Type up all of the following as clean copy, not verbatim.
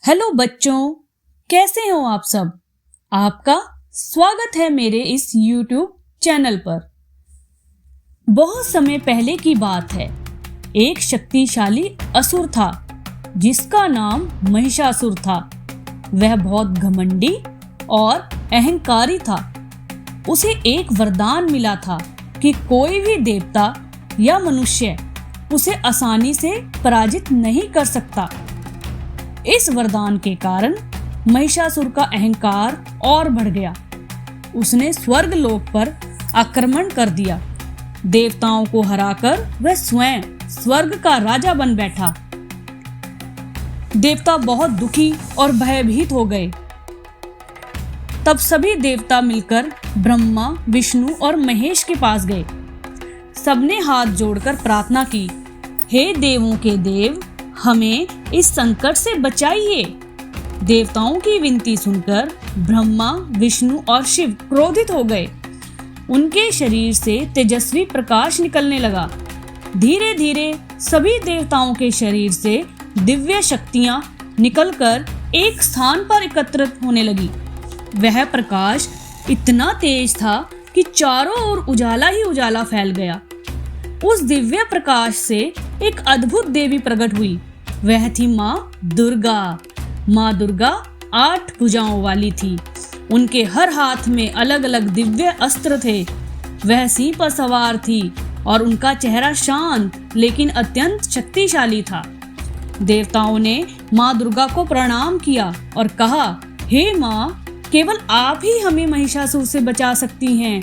Hello बच्चों, कैसे हो आप सब। आपका स्वागत है मेरे इस YouTube चैनल पर। बहुत समय पहले की बात है। एक शक्तिशाली असुर था जिसका नाम महिषासुर था। वह बहुत घमंडी और अहंकारी था। उसे एक वरदान मिला था कि कोई भी देवता या मनुष्य उसे आसानी से पराजित नहीं कर सकता। इस वरदान के कारण महिषासुर का अहंकार और बढ़ गया। उसने स्वर्ग लोक पर आक्रमण कर दिया। देवताओं को हराकर वह स्वयं स्वर्ग का राजा बन बैठा। देवता बहुत दुखी और भयभीत हो गए। तब सभी देवता मिलकर ब्रह्मा, विष्णु और महेश के पास गए। सबने हाथ जोड़कर प्रार्थना की, हे देवों के देव, हमें इस संकट से बचाइए। देवताओं की विनती सुनकर ब्रह्मा, विष्णु और शिव क्रोधित हो गए। उनके शरीर से तेजस्वी प्रकाश निकलने लगा। धीरे धीरे सभी देवताओं के शरीर से दिव्य शक्तियां निकलकर एक स्थान पर एकत्रित होने लगी। वह प्रकाश इतना तेज था कि चारों ओर उजाला ही उजाला फैल गया। उस दिव्य प्रकाश से एक अद्भुत देवी प्रकट हुई। वह थी माँ दुर्गा। माँ दुर्गा 8 भुजाओं वाली थी। उनके हर हाथ में अलग अलग दिव्य अस्त्र थे। वह सिंह पर सवार थी और उनका चेहरा शांत लेकिन अत्यंत शक्तिशाली था। देवताओं ने माँ दुर्गा को प्रणाम किया और कहा, हे माँ, केवल आप ही हमें महिषासुर से बचा सकती हैं।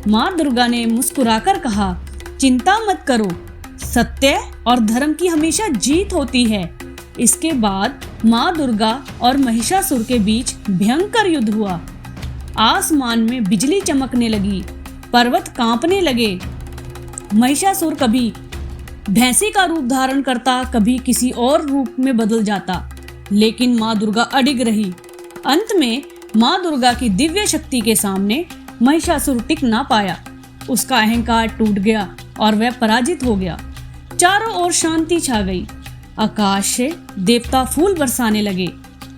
माँ दुर्गा ने मुस्कुराकर कहा, चिंता मत करो, सत्य और धर्म की हमेशा जीत होती है। इसके बाद माँ दुर्गा और महिषासुर के बीच भयंकर युद्ध हुआ। आसमान में बिजली चमकने लगी, पर्वत कांपने लगे। महिषासुर कभी भैंसी का रूप धारण करता, कभी किसी और रूप में बदल जाता, लेकिन माँ दुर्गा अडिग रही। अंत में माँ दुर्गा की दिव्य शक्ति के सामने महिषासुर टिक ना पाया। उसका अहंकार टूट गया और वह पराजित हो गया। चारों ओर शांति छा गई। आकाश से देवता फूल बरसाने लगे।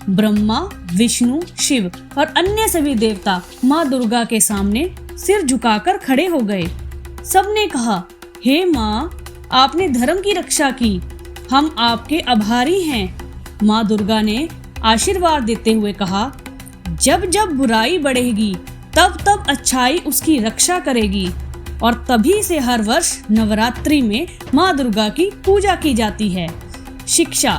ब्रह्मा, विष्णु, शिव और अन्य सभी देवता माँ दुर्गा के सामने सिर झुकाकर खड़े हो गए। सबने कहा, हे माँ, आपने धर्म की रक्षा की, हम आपके आभारी हैं। माँ दुर्गा ने आशीर्वाद देते हुए कहा, जब जब बुराई बढ़ेगी तब तब अच्छाई उसकी रक्षा करेगी। और तभी से हर वर्ष नवरात्रि में माँ दुर्गा की पूजा की जाती है। शिक्षा,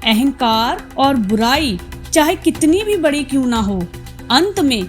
अहंकार और बुराई चाहे कितनी भी बड़ी क्यों ना हो, अंत में